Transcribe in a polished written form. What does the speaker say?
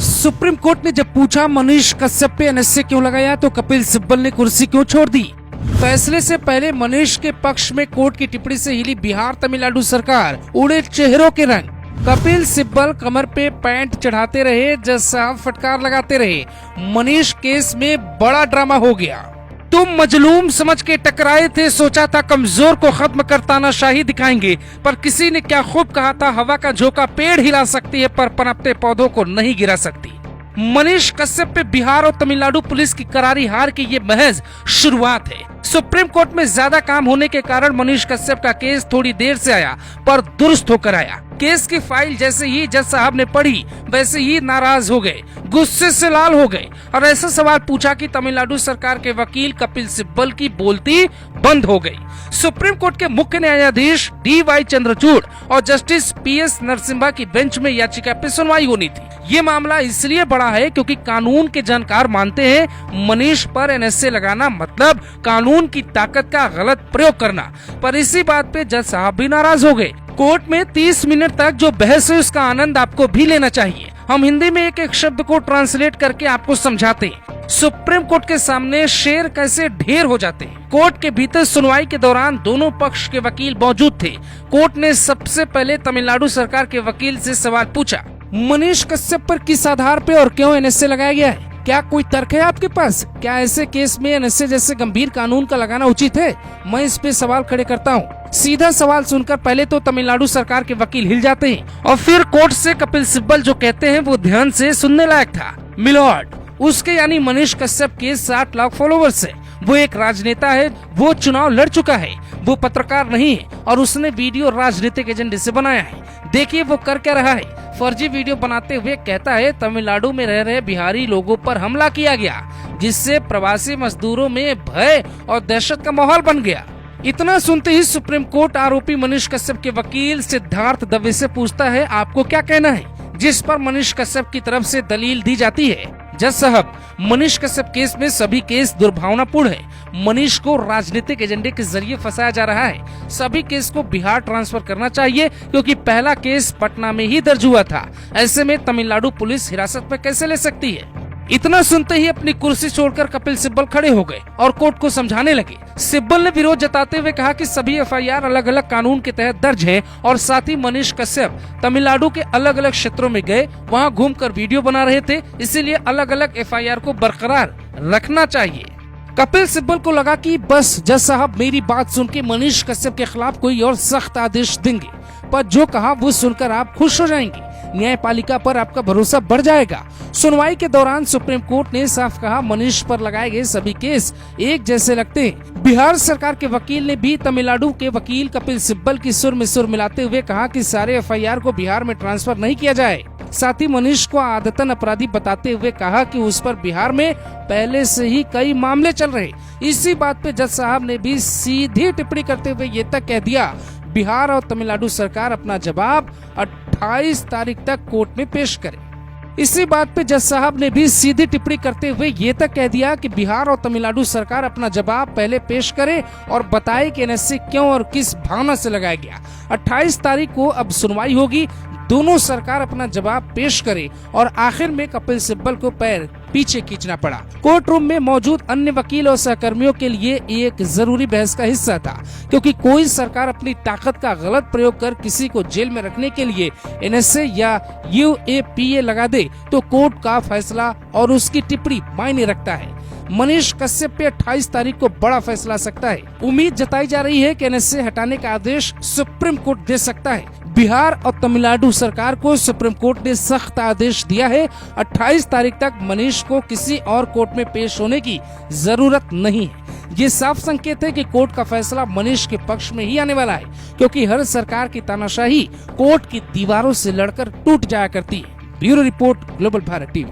Supreme court ने जब पूछा मनीष कश्यप पे एनएसए क्यों लगाया तो कपिल सिब्बल ने कुर्सी क्यों छोड़ दी। फैसले से पहले मनीष के पक्ष में कोर्ट की टिप्पणी से हिली बिहार तमिलनाडु सरकार, उड़े चेहरों के रंग। कपिल सिब्बल कमर पे पैंट चढ़ाते रहे, जज साहब फटकार लगाते रहे। मनीष केस में बड़ा ड्रामा हो गया। तुम मजलूम समझ के टकराए थे, सोचा था कमजोर को खत्म कर तानाशाही दिखाएंगे, पर किसी ने क्या खूब कहा था, हवा का झोंका पेड़ हिला सकती है पर पनपते पौधों को नहीं गिरा सकती। मनीष कश्यप पे बिहार और तमिलनाडु पुलिस की करारी हार की ये महज शुरुआत है। सुप्रीम कोर्ट में ज्यादा काम होने के कारण मनीष कश्यप का केस थोड़ी देर से आया पर दुरुस्त होकर आया। केस की फाइल जैसे ही जज साहब ने पढ़ी वैसे ही नाराज हो गए, गुस्से से लाल हो गए और ऐसा सवाल पूछा कि तमिलनाडु सरकार के वकील कपिल सिब्बल की बोलती बंद हो गई। सुप्रीम कोर्ट के मुख्य न्यायाधीश DY चंद्रचूड़ और जस्टिस PS नरसिम्हा की बेंच में याचिका पे सुनवाई होनी थी। ये मामला इसलिए बड़ा है क्योंकि कानून के जानकार मानते हैं मनीष पर एनएसए लगाना मतलब कानून की ताकत का गलत प्रयोग करना। पर इसी बात पे जज साहब भी नाराज हो गए। कोर्ट में 30 मिनट तक जो बहस है उसका आनंद आपको भी लेना चाहिए। हम हिंदी में एक एक शब्द को ट्रांसलेट करके आपको समझाते हैं। सुप्रीम कोर्ट के सामने शेर कैसे ढेर हो जाते हैं। कोर्ट के भीतर सुनवाई के दौरान दोनों पक्ष के वकील मौजूद थे। कोर्ट ने सबसे पहले तमिलनाडु सरकार के वकील से सवाल पूछा, मनीष कश्यप पर किस आधार पे और क्यों एनएसए लगाया गया है? क्या कोई तर्क है आपके पास? क्या ऐसे केस में एनएसए जैसे गंभीर कानून का लगाना उचित है? मैं इस पे सवाल खड़े करता हूँ। सीधा सवाल सुनकर पहले तो तमिलनाडु सरकार के वकील हिल जाते हैं और फिर कोर्ट से कपिल सिब्बल जो कहते हैं वो ध्यान से सुनने लायक था। मिलॉर्ड, उसके यानी मनीष कश्यप के 60 लाख फॉलोवर्स है। वो एक राजनेता है, वो चुनाव लड़ चुका है, वो पत्रकार नहीं है और उसने वीडियो राजनीतिक एजेंडे से बनाया है। देखिए वो कर क्या रहा है। फर्जी वीडियो बनाते हुए कहता है तमिलनाडु में रह रहे बिहारी लोगों पर हमला किया गया, जिससे प्रवासी मजदूरों में भय और दहशत का माहौल बन गया। इतना सुनते ही सुप्रीम कोर्ट आरोपी मनीष कश्यप के वकील सिद्धार्थ दवे से पूछता है, आपको क्या कहना है? जिस पर मनीष कश्यप की तरफ से दलील दी जाती है, जज साहब, मनीष कश्यप केस में सभी केस दुर्भावनापूर्ण है। मनीष को राजनीतिक एजेंडे के जरिए फंसाया जा रहा है। सभी केस को बिहार ट्रांसफर करना चाहिए क्योंकि पहला केस पटना में ही दर्ज हुआ था। ऐसे में तमिलनाडु पुलिस हिरासत में कैसे ले सकती है? इतना सुनते ही अपनी कुर्सी छोड़कर कपिल सिब्बल खड़े हो गए और कोर्ट को समझाने लगे। सिब्बल ने विरोध जताते हुए कहा कि सभी FIR अलग अलग कानून के तहत दर्ज है और साथ ही मनीष कश्यप तमिलनाडु के अलग अलग क्षेत्रों में गए, वहां घूमकर वीडियो बना रहे थे, इसीलिए अलग अलग FIR को बरकरार रखना चाहिए। कपिल सिब्बल को लगा कि बस जज साहब मेरी बात सुन के मनीष कश्यप के खिलाफ कोई और सख्त आदेश देंगे, पर जो कहा वो सुनकर आप खुश हो जाएंगे, न्यायपालिका पर आपका भरोसा बढ़ जाएगा। सुनवाई के दौरान सुप्रीम कोर्ट ने साफ कहा मनीष पर लगाए गए सभी केस एक जैसे लगते हैं। बिहार सरकार के वकील ने भी तमिलनाडु के वकील कपिल सिब्बल की सुर में सुर मिलाते हुए कहा कि सारे FIR को बिहार में ट्रांसफर नहीं किया जाए। साथ ही मनीष को आदतन अपराधी बताते हुए कहा कि उस पर बिहार में पहले से ही कई मामले चल रहे। इसी बात पे जज साहब ने भी सीधी टिप्पणी करते हुए ये तक कह दिया, बिहार और तमिलनाडु सरकार अपना जवाब 28 तारीख तक कोर्ट में पेश करे। इसी बात पे जज साहब ने भी सीधी टिप्पणी करते हुए ये तक कह दिया कि बिहार और तमिलनाडु सरकार अपना जवाब पहले पेश करे और बताए कि एनएसए क्यों और किस भावना से लगाया गया। 28 तारीख को अब सुनवाई होगी, दोनों सरकार अपना जवाब पेश करे और आखिर में कपिल सिब्बल को पैर पीछे खींचना पड़ा। कोर्ट रूम में मौजूद अन्य वकील और सहकर्मियों के लिए एक जरूरी बहस का हिस्सा था, क्योंकि कोई सरकार अपनी ताकत का गलत प्रयोग कर किसी को जेल में रखने के लिए एनएसए या UAPA लगा दे तो कोर्ट का फैसला और उसकी टिप्पणी मायने रखता है। मनीष कश्यप पे 28 तारीख को बड़ा फैसला आ सकता है। उम्मीद जताई जा रही है कि एनएसए हटाने का आदेश सुप्रीम कोर्ट दे सकता है। बिहार और तमिलनाडु सरकार को सुप्रीम कोर्ट ने सख्त आदेश दिया है, 28 तारीख तक मनीष को किसी और कोर्ट में पेश होने की जरूरत नहीं है। ये साफ संकेत है कि कोर्ट का फैसला मनीष के पक्ष में ही आने वाला है, क्योंकि हर सरकार की तानाशाही कोर्ट की दीवारों से लड़कर टूट जाया करती है। Bureau report, global Bharat TV.